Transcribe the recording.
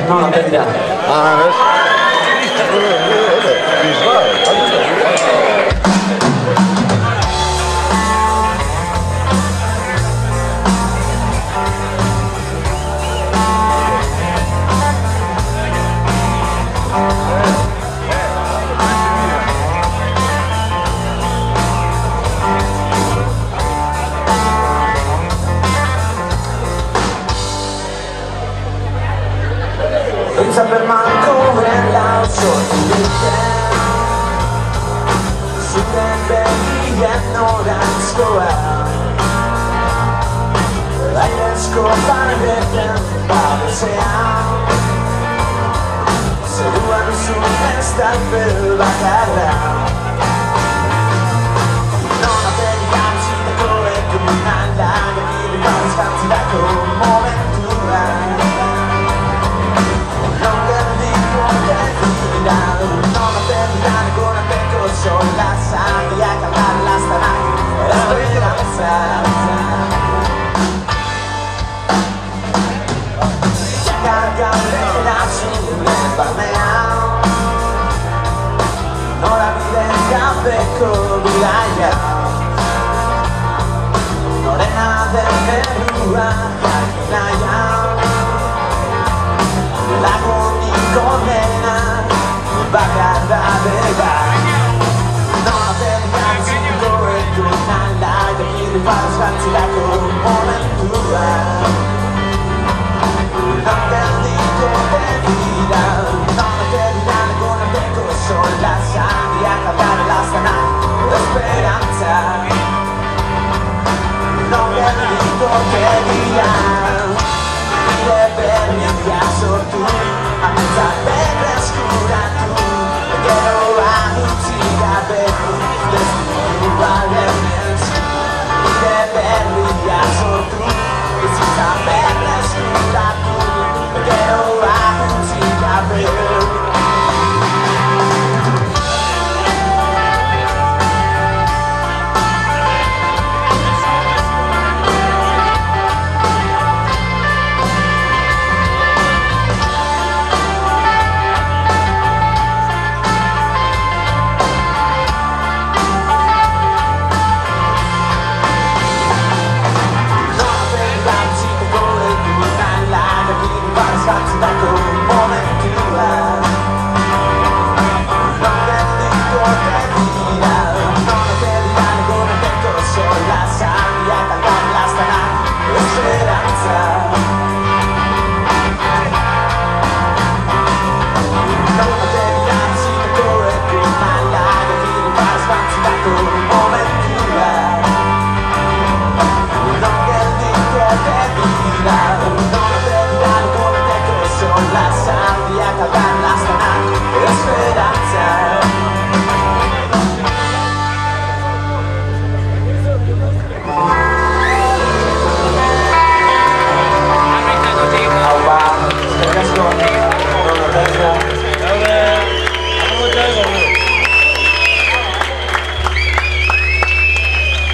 No, la verità. Saber manco when loud short to Shoot that baby and know that's go out. Like let's go find it then Bobby say out. So do I do so messed up feel like I now. Non avevi anzi da colore come un'anda che vive quando scanti da quel momento. La sangre a calmar la stanaglia, la speranza. Cargamela sulle balneao, non la vita per cogliaia, non è nada verrua, calcinaia, la condena, bacata de fare scanzi da componentura. Non perdi come vita, non terminare con un percorso, la sangue a cantare la strada, la speranza. Non perdi come vita, le perdi a sortu, a mezza pedra scura tu, che lo annuncia per tu, destino uguale. That's